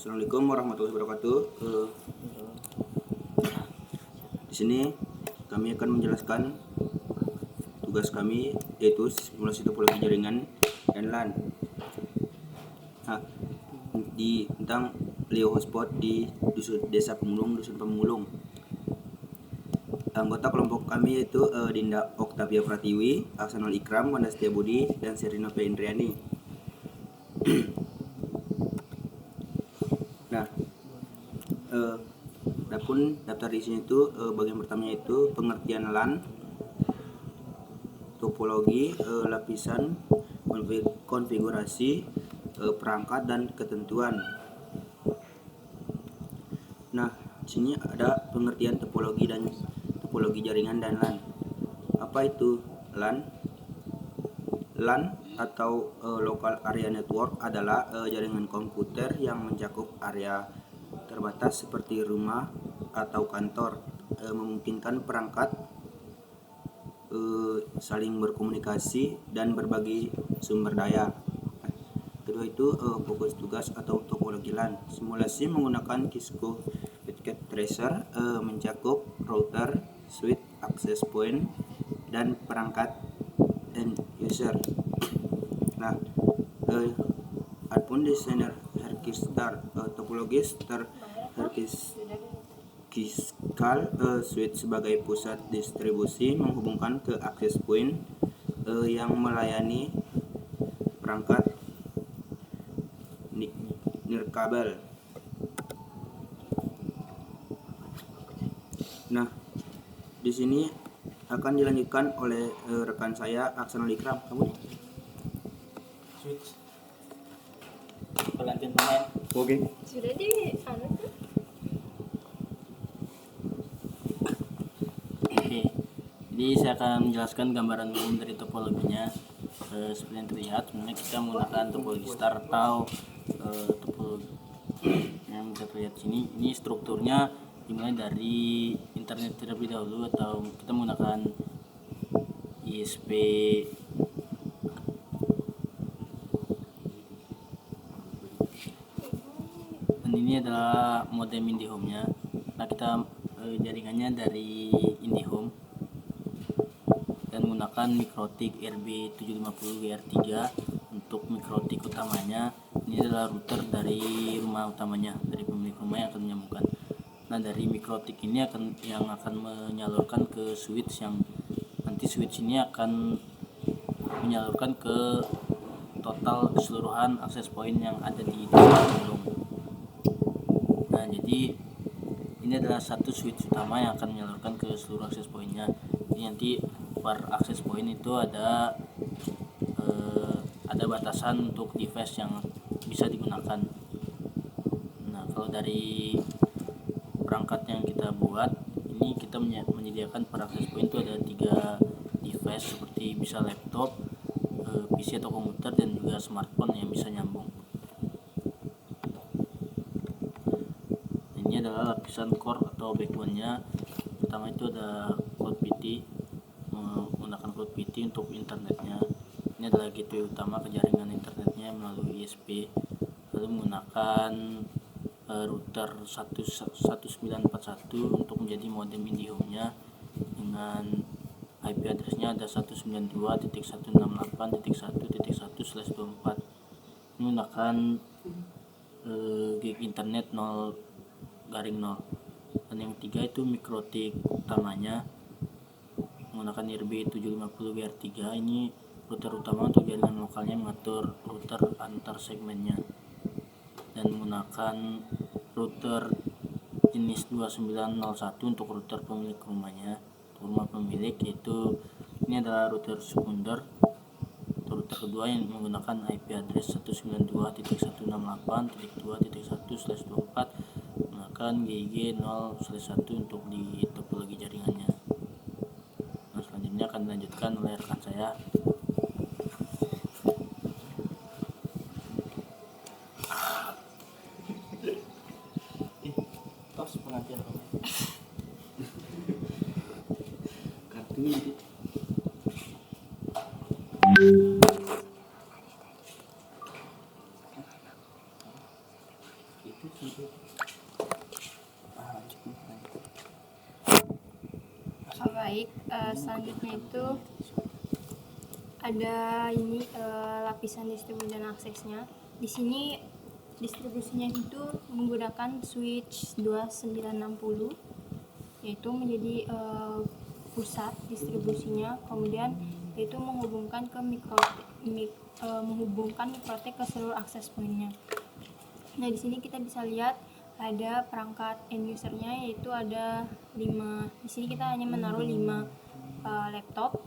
Assalamualaikum warahmatullahi wabarakatuh. Di sini kami akan menjelaskan tugas kami, yaitu simulasi topologi jaringan dan LAN. Tentang Leo hotspot di Desa Pemulung, Dusun Pemulung. Anggota kelompok kami yaitu Dinda Oktavia Pratiwi, Aksanul Ikram, Wanda Setiabudi, dan Serino Indriani. Nah, adapun daftar di sini itu bagian pertamanya itu pengertian LAN, topologi, lapisan, konfigurasi, perangkat dan ketentuan. Nah, di sini ada pengertian topologi jaringan dan LAN. Apa itu LAN? LAN atau Local Area Network adalah jaringan komputer yang mencakup area terbatas seperti rumah atau kantor, memungkinkan perangkat saling berkomunikasi dan berbagi sumber daya. Kedua itu fokus tugas atau topologi LAN. Simulasi menggunakan Cisco Packet Tracer, mencakup router, switch, access point, dan perangkat end user. Nah, adapun desainer hierarchical topologis hierarchical switch sebagai pusat distribusi menghubungkan ke access point yang melayani perangkat nirkabel. Nah, di sini akan dilanjutkan oleh rekan saya Aksanul Ikram. Kamu? Switch. Pelanjut main. Oke. Sudah di anu tuh. Oke. Jadi saya akan menjelaskan gambaran umum dari topologinya. Seperti yang terlihat, sebenarnya kita menggunakan topologi star atau topologi yang bisa terlihat sini. Ini strukturnya dimulai dari internet terlebih dahulu, atau kita menggunakan ISP dan ini adalah modem IndiHome-nya. Nah, kita jaringannya dari IndiHome dan menggunakan Mikrotik RB750GR3 untuk Mikrotik utamanya. Ini adalah router dari rumah utamanya, dari pemilik rumah yang akan menyambungkan. Nah, dari Mikrotik ini yang akan menyalurkan ke switch, yang nanti switch ini akan menyalurkan ke total keseluruhan akses point yang ada di Desa Pemulung. Nah, jadi ini adalah satu switch utama yang akan menyalurkan ke seluruh akses pointnya. Jadi nanti per akses point itu ada batasan untuk device yang bisa digunakan. Nah, kalau dari perangkat yang kita buat ini, kita menyediakan per akses point itu ada 3 device, seperti bisa laptop, PC atau komputer, dan juga smartphone yang bisa nyambung. Ini adalah lapisan core atau backbone-nya. Pertama itu ada Cloud PT, menggunakan Cloud PT untuk internetnya. Ini adalah gateway utama ke jaringan internetnya melalui ISP. Lalu menggunakan router 1941 untuk menjadi modem IndiHome-nya dengan IP address-nya ada 192.168.1.1/24. Ini menggunakan gig internet 0/0. Dan yang ketiga itu Mikrotik utamanya menggunakan RB750GR3. Ini router utama untuk jaringan lokalnya, mengatur router antar segmennya, dan menggunakan router jenis 2901 untuk router pemilik rumahnya, rumah pemilik, yaitu ini adalah router sekunder. Router kedua yang menggunakan IP address 192.168.2.1/24 menggunakan GIG 0/1 untuk di topologi jaringannya. Nah, selanjutnya akan dilanjutkan oleh rekan saya. Tos pengajian Kartunya itu Baik, selanjutnya itu ada ini lapisan distribusi dan aksesnya. Di sini distribusinya itu menggunakan switch 2960, yaitu menjadi pusat distribusinya. Kemudian yaitu menghubungkan mikrotik ke seluruh akses pointnya. Nah, di sini kita bisa lihat ada perangkat end usernya, yaitu ada 5. Di sini kita hanya menaruh 5 laptop.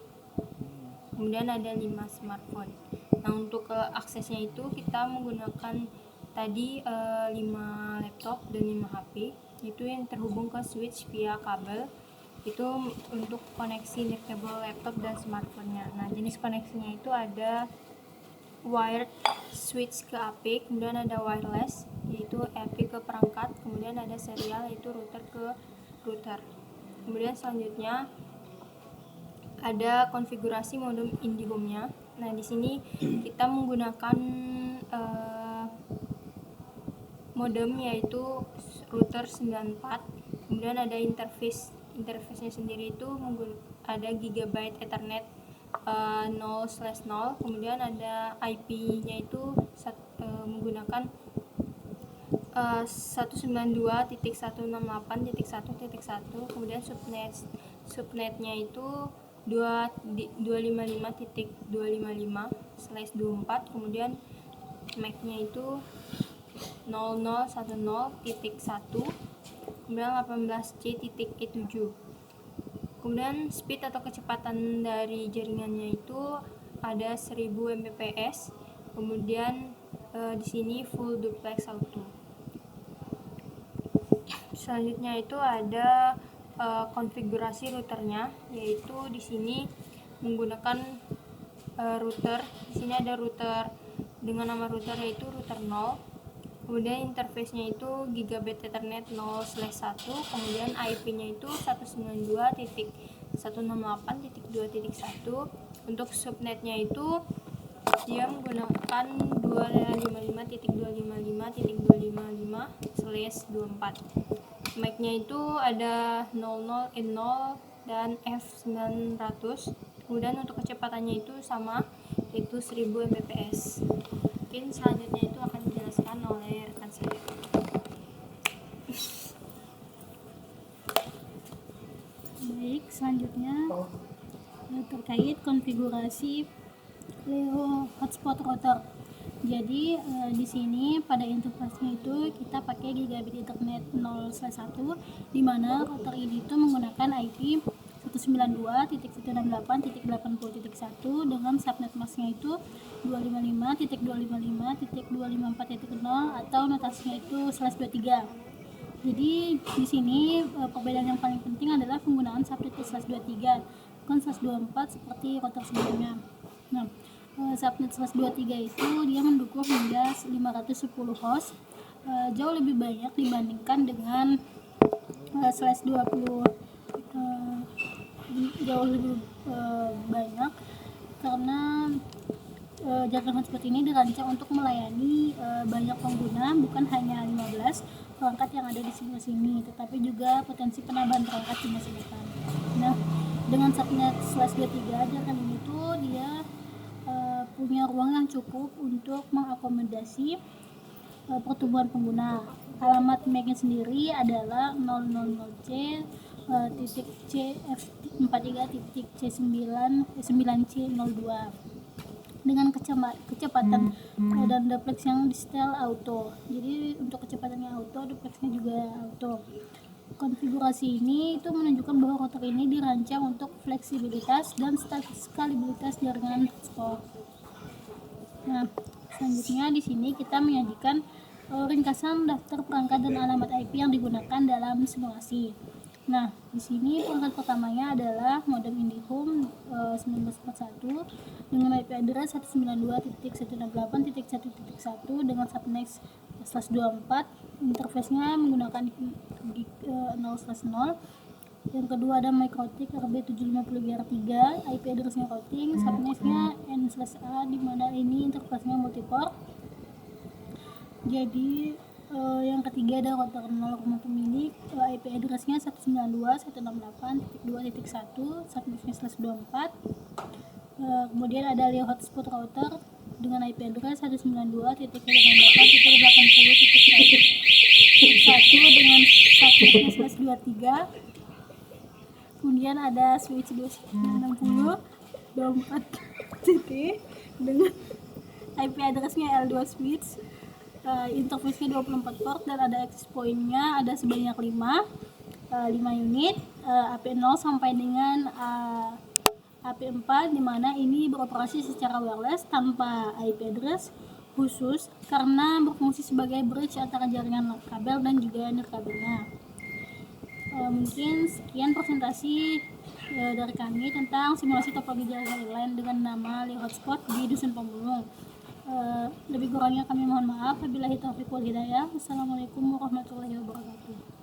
Kemudian ada 5 smartphone. Nah, untuk aksesnya itu kita menggunakan tadi 5 laptop dan 5 HP, itu yang terhubung ke switch via kabel. Itu untuk koneksi nirkabel laptop dan smartphone-nya. Nah, jenis koneksinya itu ada wired switch ke AP, kemudian ada wireless yaitu AP ke perangkat, kemudian ada serial yaitu router ke router. Kemudian selanjutnya ada konfigurasi modem IndiHome-nya. Nah, di sini kita menggunakan modem yaitu router 94. Kemudian ada interface-nya sendiri itu ada gigabyte Ethernet 0/0. Kemudian ada IP-nya itu menggunakan 192.168.1.1. Kemudian subnetnya itu 255.255/24. Kemudian MAC-nya itu 0010.1, kemudian 18C.E7. Kemudian speed atau kecepatan dari jaringannya itu ada 1000 Mbps. Kemudian di sini full duplex auto. Selanjutnya itu ada konfigurasi routernya, yaitu di sini menggunakan router. Di sini ada router dengan nama router yaitu router 0. Kemudian interface-nya itu gigabit Ethernet 0/1. Kemudian IP-nya itu 192.168.2.1. Untuk subnetnya itu dia menggunakan 255.255.255/24. MAC-nya itu ada 00N0 dan F900. Kemudian untuk kecepatannya itu sama, yaitu 1000 Mbps. Mungkin selanjutnya itu akan dijelaskan oleh rekan saya. Baik, selanjutnya terkait konfigurasi Leo hotspot router. Jadi di sini pada interface-nya itu kita pakai gigabit Ethernet 0/1, di mana router ini itu menggunakan IP 192.168.80.1 dengan subnet masknya itu 255.255.254.0 atau notasinya itu /23. Jadi di sini perbedaan yang paling penting adalah penggunaan subnet /23, bukan /24 seperti router sebelumnya. Nah, subnet /23 itu dia mendukung hingga 510 host, jauh lebih banyak dibandingkan dengan /20, jauh lebih banyak karena jaringan hotspot ini dirancang untuk melayani banyak pengguna, bukan hanya 15 perangkat yang ada di sebelah sini, tetapi juga potensi penambahan perangkat di masa depan. Nah, dengan subnet /23 jaringan ini tuh dia punya ruang yang cukup untuk mengakomodasi pertumbuhan pengguna. Alamat MAC-nya sendiri adalah 000C .cf43.c9c02 dengan kecepatan dan duplex yang di setel auto. Jadi untuk kecepatannya auto, duplexnya juga auto. Konfigurasi ini itu menunjukkan bahwa router ini dirancang untuk fleksibilitas dan skalibilitas jaringan hotspot. Nah, selanjutnya di sini kita menyajikan ringkasan daftar perangkat dan alamat IP yang digunakan dalam simulasi. Nah, di sini perangkat pertamanya adalah modem IndiHome 1941 dengan IP address 192.168.1.1 dengan subnet /24. Interface-nya menggunakan 0/0. Yang kedua ada mikrotik RB750GR3, IP address-nya routing, subnet-nya N/A, di mana ini interface-nya multiport. Jadi Yang ketiga ada router 0 rumah pemilik, IP address-nya 192.168.2.1, subnetnya /24. Kemudian ada Leo hotspot router dengan IP address 192.168.1.1 dengan subnetnya /23. Kemudian ada switch 260 24 titik dengan IP address-nya L2 switch, interface-nya 24 port dan ada access point-nya ada sebanyak 5 unit, AP0 sampai dengan AP4, di mana ini beroperasi secara wireless tanpa IP address khusus karena berfungsi sebagai bridge antara jaringan kabel dan juga nirkabelnya. Mungkin sekian presentasi dari kami tentang simulasi topologi jaringan inline dengan nama Leo Hotspot di Dusun Pemulung. Lebih kurangnya kami mohon maaf. Wabillahi taufiq wal hidayah. Wassalamualaikum warahmatullahi wabarakatuh.